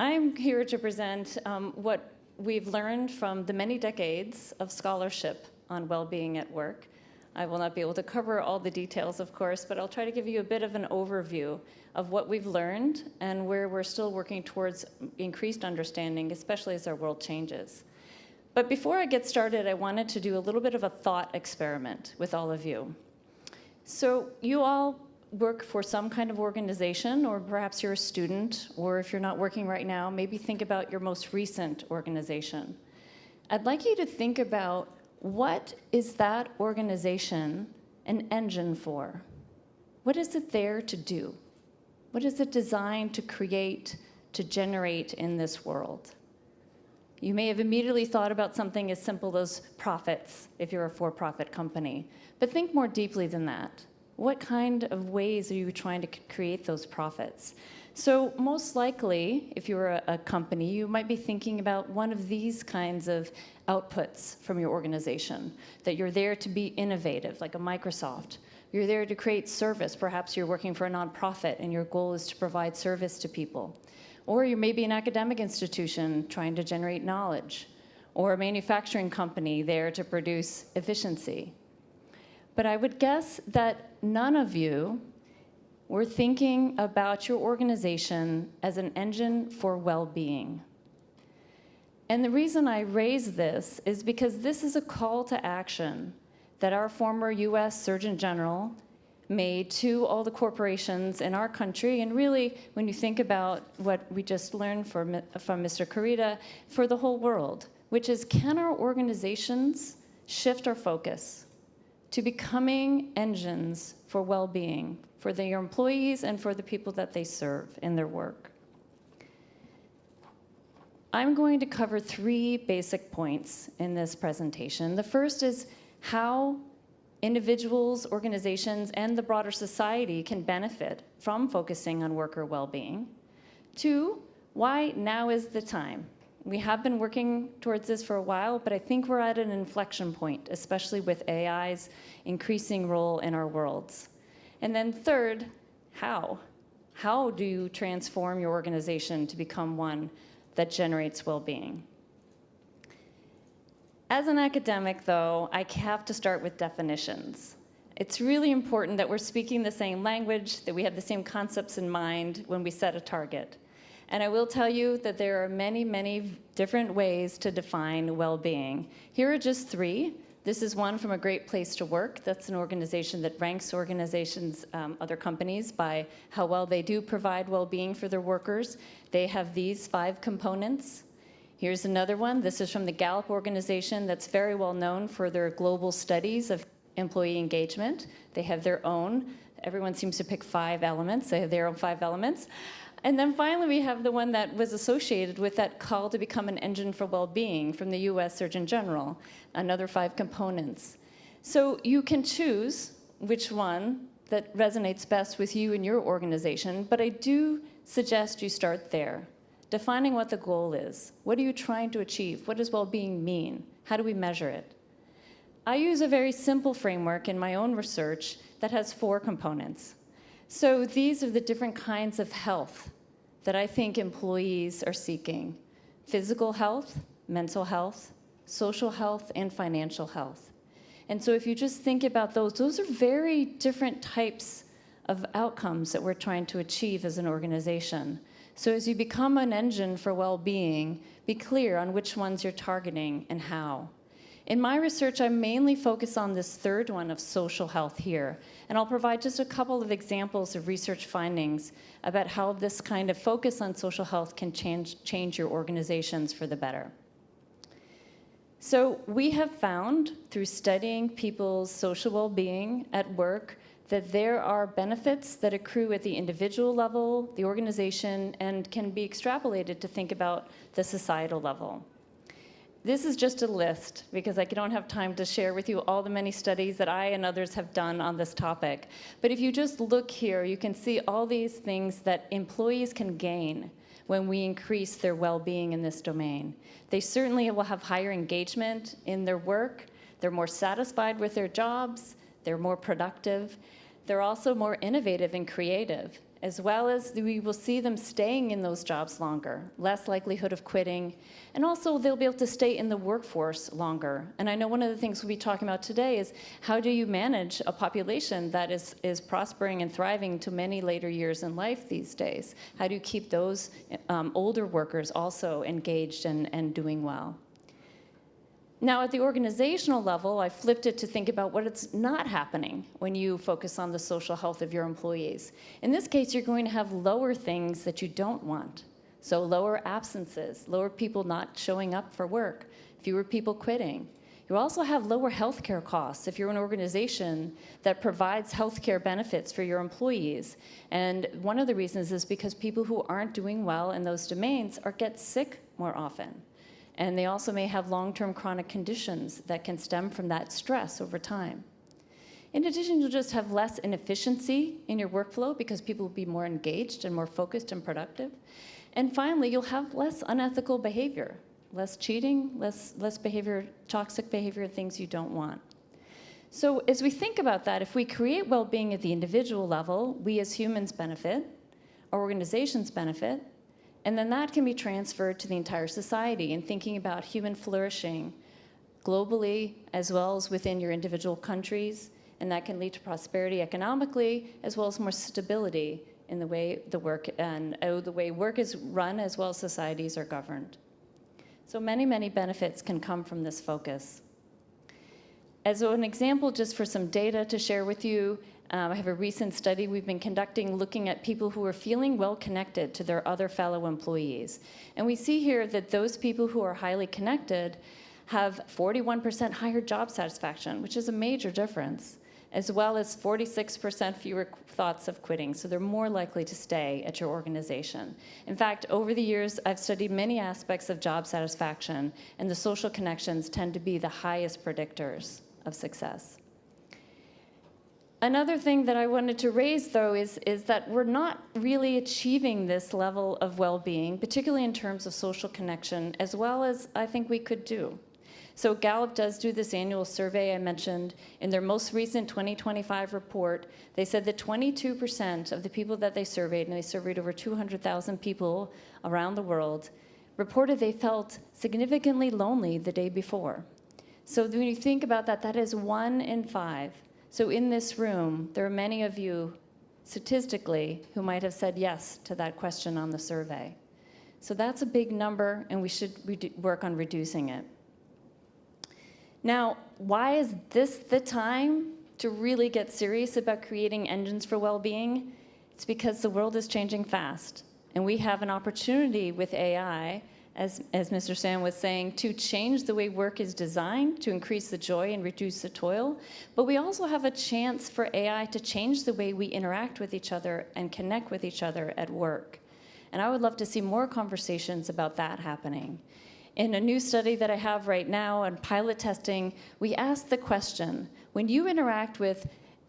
I'm here to present what we've learned from the many decades of scholarship on well-being at work. I will not be able to cover all the details, of course, but I'll try to give you a bit of an overview of what we've learned and where we're still working towards increased understanding, especially as our world changes. But before I get started, I wanted to do a little bit of a thought experiment with all of you. So you all work for some kind of organization, or perhaps you're a student, or if you're not working right now, maybe think about your most recent organization. I'd like you to think about, what is that organization an engine for? What is it there to do? What is it designed to create, to generate in this world? You may have immediately thought about something as simple as profits, if you're a for-profit company, but think more deeply than that. What kind of ways are you trying to create those profits? So most likely, if you're a company, you might be thinking about one of these kinds of outputs from your organization, that you're there to be innovative, like a Microsoft. You're there to create service. Perhaps you're working for a nonprofit and your goal is to provide service to people. Or you may be an academic institution trying to generate knowledge, or a manufacturing company there to produce efficiency. But I would guess that none of you were thinking about your organization as an engine for well-being. And the reason I raise this is because this is a call to action that our former US Surgeon General made to all the corporations in our country, and really, when you think about what we just learned from Mr. Kurita, for the whole world, which is, can our organizations shift our focus to becoming engines for well-being for their employees and for the people that they serve in their work? I'm going to cover 3 basic points in this presentation. The first is how individuals, organizations, and the broader society can benefit from focusing on worker well-being. 2, why now is the time. We have been working towards this for a while, but I think we're at an inflection point, especially with AI's increasing role in our worlds. And then 3rd, how? How do you transform your organization to become one that generates well-being? As an academic, though, I have to start with definitions. It's really important that we're speaking the same language, that we have the same concepts in mind when we set a target. And I will tell you that there are many, many different ways to define well-being. Here are just 3. This is one from a Great Place to Work. That's an organization that ranks organizations, other companies, by how well they do provide well-being for their workers. They have these 5 components. Here's another one. This is from the Gallup organization that's very well known for their global studies of employee engagement. They have their own. Everyone seems to pick 5 elements. They have their own 5 elements. And then finally, we have the one that was associated with that call to become an engine for well-being from the US Surgeon General, another 5 components. So you can choose which one that resonates best with you and your organization, but I do suggest you start there, defining what the goal is. What are you trying to achieve? What does well-being mean? How do we measure it? I use a very simple framework in my own research that has 4 components. So these are the different kinds of health that I think employees are seeking: physical health, mental health, social health, and financial health. And so if you just think about those are very different types of outcomes that we're trying to achieve as an organization. So as you become an engine for well-being, be clear on which ones you're targeting and how. In my research, I mainly focus on this 3rd one of social health here, and I'll provide just a couple of examples of research findings about how this kind of focus on social health can change your organizations for the better. So we have found, through studying people's social well-being at work, that there are benefits that accrue at the individual level, the organization, and can be extrapolated to think about the societal level. This is just a list, because I don't have time to share with you all the many studies that I and others have done on this topic. But if you just look here, you can see all these things that employees can gain when we increase their well-being in this domain. They certainly will have higher engagement in their work. They're more satisfied with their jobs. They're more productive. They're also more innovative and creative. as well as we will see them staying in those jobs longer, less likelihood of quitting, and also they'll be able to stay in the workforce longer. And I know one of the things we'll be talking about today is how do you manage a population that is prospering and thriving to many later years in life these days? How do you keep those older workers also engaged and doing well? Now, at the organizational level, I flipped it to think about what it's not happening when you focus on the social health of your employees. In this case, you're going to have lower things that you don't want. So lower absences, lower people not showing up for work, fewer people quitting. You also have lower healthcare costs if you're an organization that provides healthcare benefits for your employees. And one of the reasons is because people who aren't doing well in those domains get sick more often. And they also may have long-term chronic conditions that can stem from that stress over time. In addition, you'll just have less inefficiency in your workflow because people will be more engaged and more focused and productive. And finally, you'll have less unethical behavior, less cheating, less behavior, toxic behavior, things you don't want. So as we think about that, if we create well-being at the individual level, we as humans benefit, our organizations benefit, and then that can be transferred to the entire society in thinking about human flourishing globally as well as within your individual countries. And that can lead to prosperity economically as well as more stability in the way the work is run as well as societies are governed. So many, many benefits can come from this focus. As an example, just for some data to share with you, I have a recent study we've been conducting looking at people who are feeling well connected to their other fellow employees. And we see here that those people who are highly connected have 41% higher job satisfaction, which is a major difference, as well as 46% fewer thoughts of quitting. So they're more likely to stay at your organization. In fact, over the years, I've studied many aspects of job satisfaction, and the social connections tend to be the highest predictors of success. Another thing that I wanted to raise, though, is that we're not really achieving this level of well-being, particularly in terms of social connection, as well as I think we could do. So Gallup does do this annual survey I mentioned. In their most recent 2025 report, they said that 22% of the people that they surveyed, and they surveyed over 200,000 people around the world, reported they felt significantly lonely the day before. So when you think about that, that is 1 in 5. So in this room, there are many of you, statistically, who might have said yes to that question on the survey. So that's a big number, and we should work on reducing it. Now, why is this the time to really get serious about creating engines for well-being? It's because the world is changing fast, and we have an opportunity with AI, as Mr. Sam was saying, to change the way work is designed, to increase the joy and reduce the toil. But we also have a chance for AI to change the way we interact with each other and connect with each other at work. And I would love to see more conversations about that happening. In a new study that I have right now on pilot testing, we asked the question, when you interact with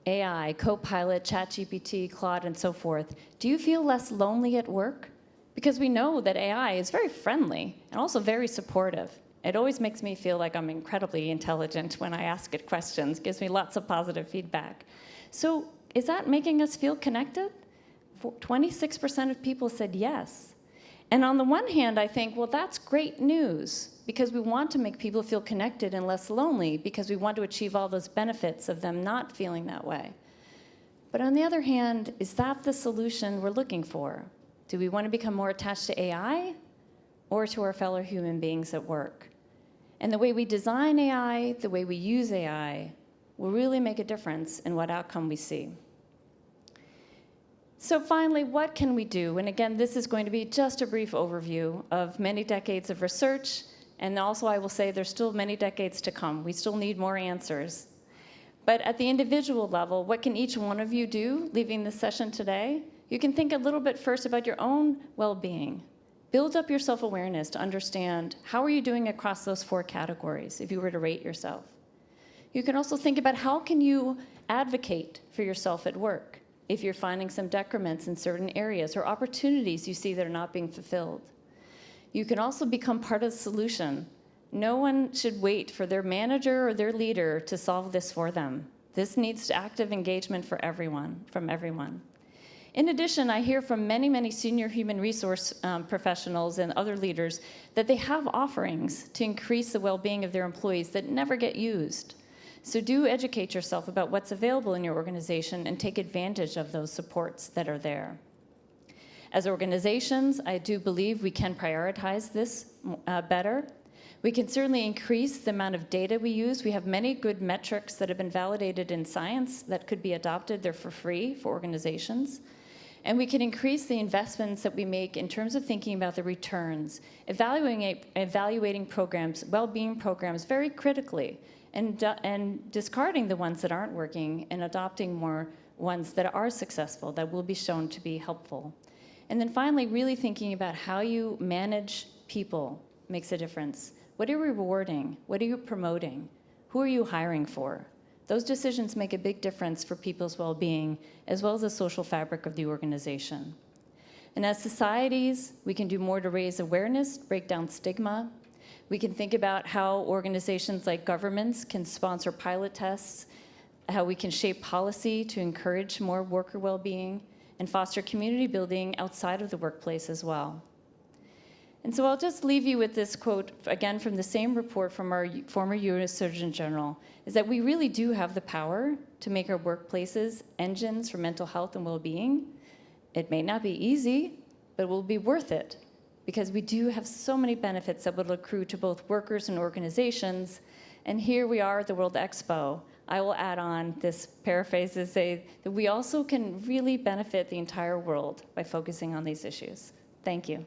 AI, Copilot, ChatGPT, Claude, and so forth, do you feel less lonely at work? Because we know that AI is very friendly and also very supportive. It always makes me feel like I'm incredibly intelligent when I ask it questions, gives me lots of positive feedback. So is that making us feel connected? 26% of people said yes. And on the one hand, I think, well, that's great news because we want to make people feel connected and less lonely because we want to achieve all those benefits of them not feeling that way. But on the other hand, is that the solution we're looking for? Do we want to become more attached to AI or to our fellow human beings at work? And the way we design AI, the way we use AI, will really make a difference in what outcome we see. So finally, what can we do? And again, this is going to be just a brief overview of many decades of research. And also, I will say there's still many decades to come. We still need more answers. But at the individual level, what can each one of you do leaving this session today? You can think a little bit first about your own well-being. Build up your self-awareness to understand how are you doing across those 4 categories if you were to rate yourself. You can also think about how can you advocate for yourself at work if you're finding some decrements in certain areas or opportunities you see that are not being fulfilled. You can also become part of the solution. No one should wait for their manager or their leader to solve this for them. This needs active engagement for everyone, from everyone. In addition, I hear from many, many senior human resource professionals and other leaders that they have offerings to increase the well-being of their employees that never get used. So do educate yourself about what's available in your organization and take advantage of those supports that are there. As organizations, I do believe we can prioritize this better. We can certainly increase the amount of data we use. We have many good metrics that have been validated in science that could be adopted. They're for free for organizations. And we can increase the investments that we make in terms of thinking about the returns, evaluating programs, well-being programs very critically, and discarding the ones that aren't working and adopting more ones that are successful, that will be shown to be helpful. And then finally, really thinking about how you manage people makes a difference. What are you rewarding? What are you promoting? Who are you hiring for? Those decisions make a big difference for people's well-being, as well as the social fabric of the organization. And as societies, we can do more to raise awareness, break down stigma. We can think about how organizations like governments can sponsor pilot tests, how we can shape policy to encourage more worker well-being, and foster community building outside of the workplace as well. And so I'll just leave you with this quote, again, from the same report from our former U.S. Surgeon General, is that we really do have the power to make our workplaces engines for mental health and well-being. It may not be easy, but it will be worth it, because we do have so many benefits that will accrue to both workers and organizations. And here we are at the World Expo. I will add on this paraphrase to say that we also can really benefit the entire world by focusing on these issues. Thank you.